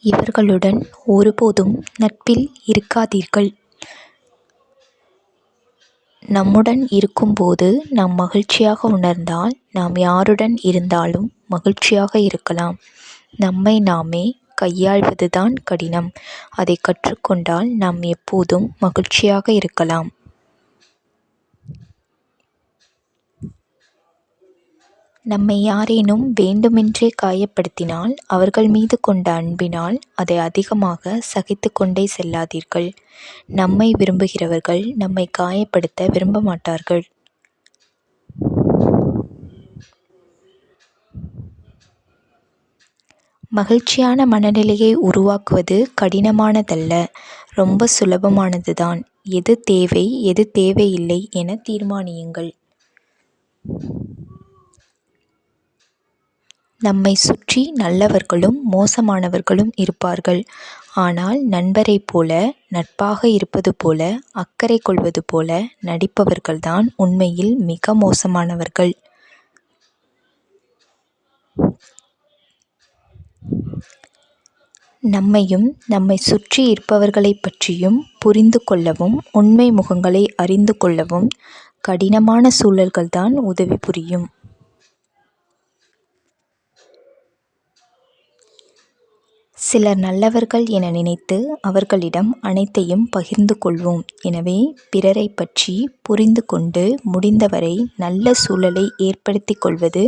இவர்களுடன் ஒருபோதும் நட்பில் இருக்காதீர்கள். நம்முடன் இருக்கும்போது நாம் மகிழ்ச்சியாக உணர்ந்தால் நாம் யாருடன் இருந்தாலும் மகிழ்ச்சியாக இருக்கலாம். நம்மை நாமே கையாள்வதுதான் கடினம். அதை கற்றுக்கொண்டால் நாம் எப்போதும் மகிழ்ச்சியாக இருக்கலாம். நம்மை யாரேனும் வேண்டுமென்றே காயப்படுத்தினால் அவர்கள் மீது கொண்ட அன்பினால் அதை அதிகமாக சகித்து கொண்டே செல்லாதீர்கள். நம்மை விரும்புகிறவர்கள் நம்மை காயப்படுத்த விரும்ப மாட்டார்கள். மகிழ்ச்சியான மனநிலையை உருவாக்குவது கடினமானதல்ல, ரொம்ப சுலபமானதுதான். எது தேவை எது தேவையில்லை என தீர்மானியுங்கள். நம்மை சுற்றி நல்லவர்களும் மோசமானவர்களும் இருப்பார்கள். ஆனால் நண்பரைப் போல, நட்பாக இருப்பது போல, அக்கறை கொள்வது போல நடிப்பவர்கள்தான் உண்மையில் மிக மோசமானவர்கள். நம்மையும் நம்மை சுற்றி இருப்பவர்களைப் பற்றியும் புரிந்து கொள்ளவும் உண்மை முகங்களை அறிந்து கொள்ளவும் கடினமான சூழல்கள்தான் உதவி புரியும். சிலர் நல்லவர்கள் என நினைத்து அவர்களிடம் அனைத்தையும் பகிர்ந்து கொள்வோம். எனவே பிறரை பற்றி புரிந்து கொண்டு முடிந்தவரை நல்ல சூழலை ஏற்படுத்திக் கொள்வது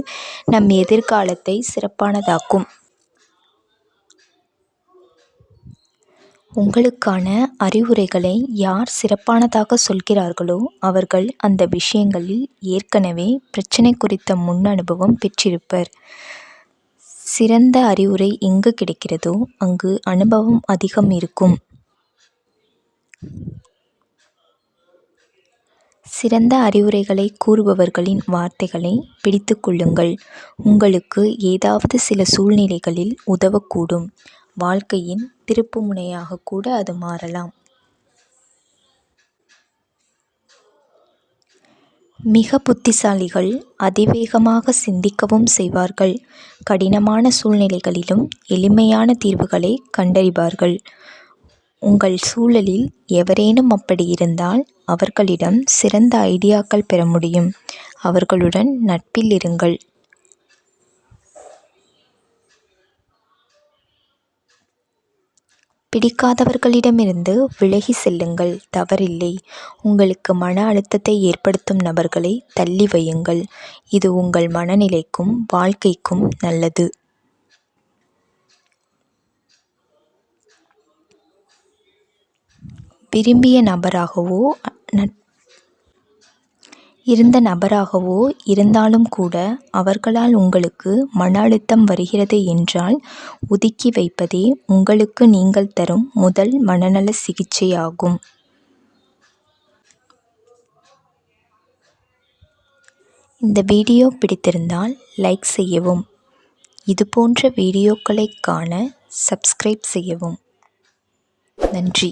நம் எதிர்காலத்தை சிறப்பானதாக்கும். உங்களுக்கான அறிவுரைகளை யார் சிறப்பானதாக சொல்கிறார்களோ அவர்கள் அந்த விஷயங்களில் ஏற்கனவே பிரச்சனை குறித்த முன் அனுபவம் பெற்றிருப்பர். சிறந்த அறிவுரை எங்கு கிடைக்கிறதோ அங்கு அனுபவம் அதிகம் இருக்கும். சிறந்த அறிவுரைகளை கூறுபவர்களின் வார்த்தைகளை பிடித்து கொள்ளுங்கள். உங்களுக்கு ஏதாவது சில சூழ்நிலைகளில் உதவக்கூடும். வாழ்க்கையின் திருப்பு முனையாக கூட அது மாறலாம். மிக புத்திசாலிகள் அதிவேகமாக சிந்திக்கவும் செய்வார்கள். கடினமான சூழ்நிலைகளிலும் எளிமையான தீர்வுகளை கண்டறிவார்கள். உங்கள் சூழலில் எவரேனும் அப்படி இருந்தால் அவர்களிடம் சிறந்த ஐடியாக்கள் பெற முடியும். அவர்களுடன் நட்பில் இருங்கள். பிடிக்காதவர்களிடமிருந்து விலகி செல்லுங்கள், தவறில்லை. உங்களுக்கு மன அழுத்தத்தை ஏற்படுத்தும் நபர்களை தள்ளி வையுங்கள். இது உங்கள் மனநிலைக்கும் வாழ்க்கைக்கும் நல்லது. விரும்பிய நபராகவோ இருந்த நபராகவோ இருந்தாலும் கூட அவர்களால் உங்களுக்கு மன அழுத்தம் வருகிறது என்றால் ஒதுக்கி வைப்பதே உங்களுக்கு நீங்கள் தரும் முதல் மனநல சிகிச்சையாகும். இந்த வீடியோ பிடித்திருந்தால் லைக் செய்யவும். இதுபோன்ற வீடியோக்களை காண சப்ஸ்கிரைப் செய்யவும். நன்றி.